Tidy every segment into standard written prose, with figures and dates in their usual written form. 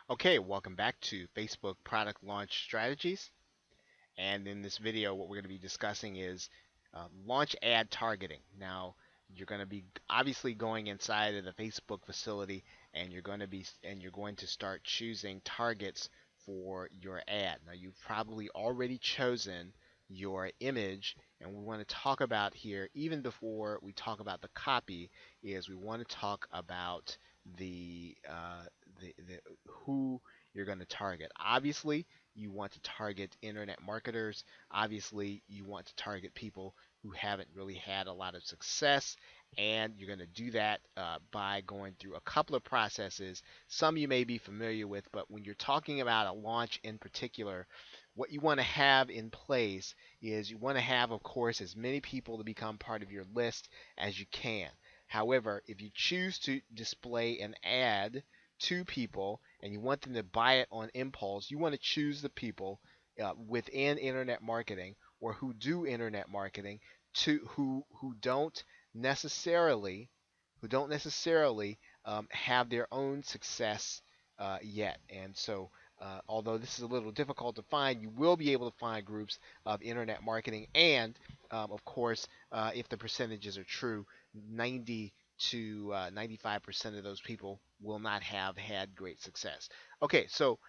Okay, welcome back to Facebook Product Launch Strategies. And in this video, what we're going to be discussing is launch ad targeting. Now, you're going to be obviously going inside of the Facebook facility, and you're going to start choosing targets for your ad. Now, you've probably already chosen your image, and we want to talk about here, even before we talk about the copy, is we want to talk about the who you're going to target. Obviously, you want to target internet marketers. Obviously, you want to target people who haven't really had a lot of success, and you're going to do that by going through a couple of processes. Some you may be familiar with, but when you're talking about a launch in particular, what you want to have in place is you want to have, of course, as many people to become part of your list as you can. However, if you choose to display an ad to people and you want them to buy it on impulse, you want to choose the people within internet marketing or who do internet marketing to who necessarily don't necessarily have their own success yet. And so, although this is a little difficult to find, you will be able to find groups of internet marketing. And of course, if the percentages are true, 90 to 95% of those people will not have had great success. Okay, so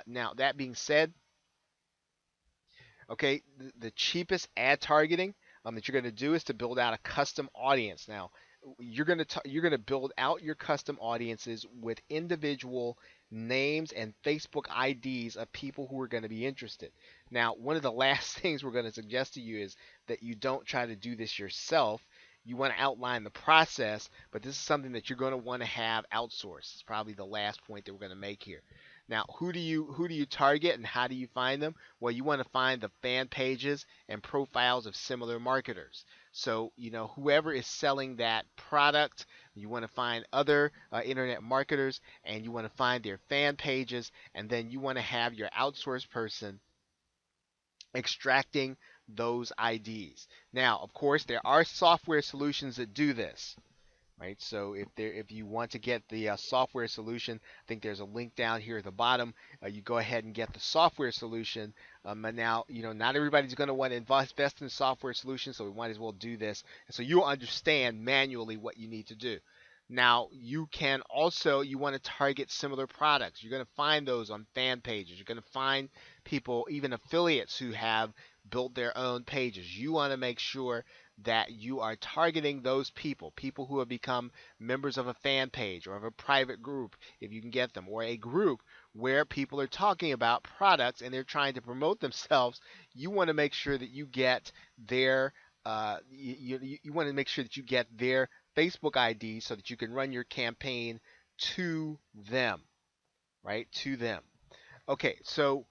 now that being said, okay, the cheapest ad targeting that you're going to do is to build out a custom audience. Now, you're going to build out your custom audiences with individual names and Facebook IDs of people who are going to be interested. Now, one of the last things we're going to suggest to you is that you don't try to do this yourself. You want to outline the process, but this is something that you're going to want to have outsourced. It's probably the last point that we're going to make here. Now, who do you target and how do you find them? Well, you want to find the fan pages and profiles of similar marketers. So, whoever is selling that product, you want to find other internet marketers and you want to find their fan pages, and then you want to have your outsourced person extracting those IDs. Now, of course, there are software solutions that do this, right? So if you want to get the software solution, I think there's a link down here at the bottom. You go ahead and get the software solution. And now, not everybody's going to want to invest in software solutions, so we might as well do this. And so you'll understand manually what you need to do. Now, you want to target similar products. You're going to find those on fan pages. You're going to find people, even affiliates who have built their own pages. You want to make sure that you are targeting those people who have become members of a fan page or of a private group, if you can get them, or a group where people are talking about products and they're trying to promote themselves. You want to make sure that you get you want to make sure that you get their Facebook ID so that you can run your campaign to them, right? To them. Okay, so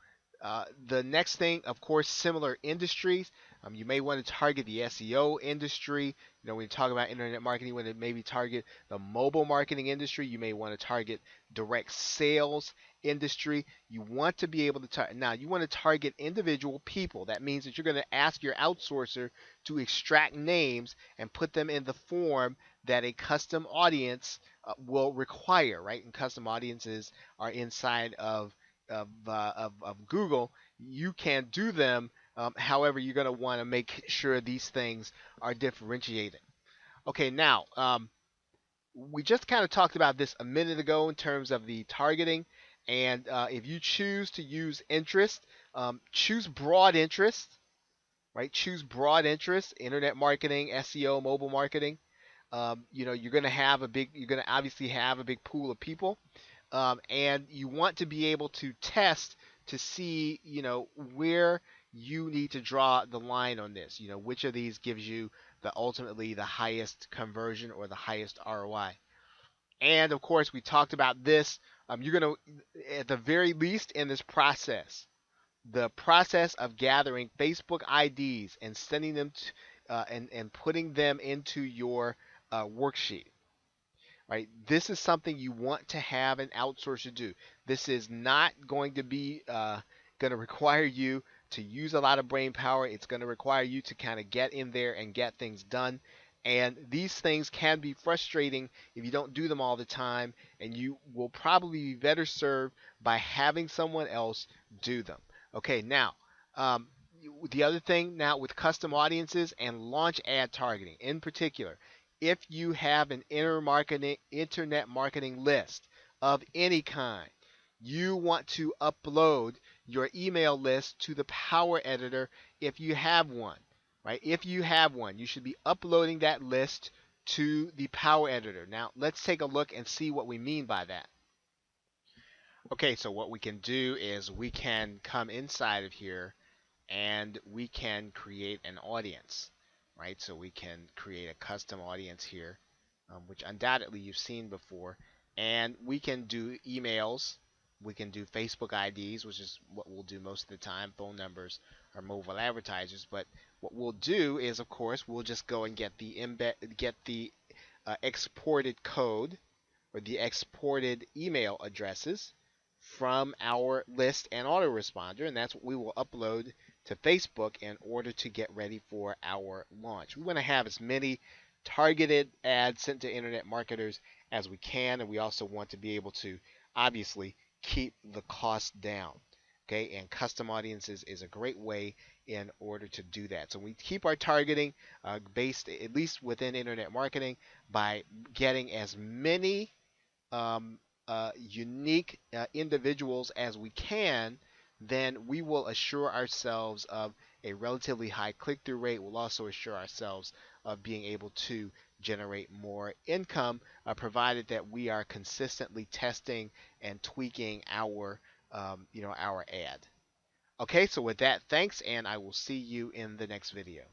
the next thing, of course, similar industries. You may want to target the SEO industry. When you talk about internet marketing, you want to maybe target the mobile marketing industry. You may want to target direct sales industry. You want to be able to target. Now, you want to target individual people. That means that you're going to ask your outsourcer to extract names and put them in the form that a custom audience will require, right? And custom audiences are inside of Google. You can do them. However, you're going to want to make sure these things are differentiated. Okay, now we just kind of talked about this a minute ago in terms of the targeting. And if you choose to use interest, choose broad interest, right? Choose broad interest, internet marketing, SEO, mobile marketing. You're going to obviously have a big pool of people, and you want to be able to test to see, where you need to draw the line on this. Which of these gives you ultimately the highest conversion or the highest ROI. And of course, we talked about this. You're going to, at the very least, in this process, the process of gathering Facebook IDs and sending them and putting them into your worksheet. Right? This is something you want to have an outsourcer do. This is not going to be going to require you to use a lot of brain power. It's going to require you to kind of get in there and get things done. And these things can be frustrating if you don't do them all the time, and you will probably be better served by having someone else do them. Okay, now, um, the other thing now with custom audiences and launch ad targeting in particular, if you have an internet marketing list of any kind, you want to upload your email list to the Power Editor if you have one, right? If you have one, you should be uploading that list to the Power Editor. Now, let's take a look and see what we mean by that. Okay, so what we can do is we can come inside of here and we can create an audience, right? So we can create a custom audience here, which undoubtedly you've seen before, and we can do emails, we can do Facebook IDs, which is what we'll do most of the time, phone numbers or mobile advertisers. But what we'll do is, of course, we'll just go and get the exported code or the exported email addresses from our list and autoresponder, and that's what we will upload to Facebook in order to get ready for our launch. We want to have as many targeted ads sent to internet marketers as we can, and we also want to be able to obviously keep the cost down. Okay, and custom audiences is a great way in order to do that. So we keep our targeting based at least within internet marketing by getting as many unique individuals as we can, then we will assure ourselves of a relatively high click-through rate. We'll also assure ourselves of being able to generate more income, provided that we are consistently testing and tweaking our, our ad. Okay, so with that, thanks, and I will see you in the next video.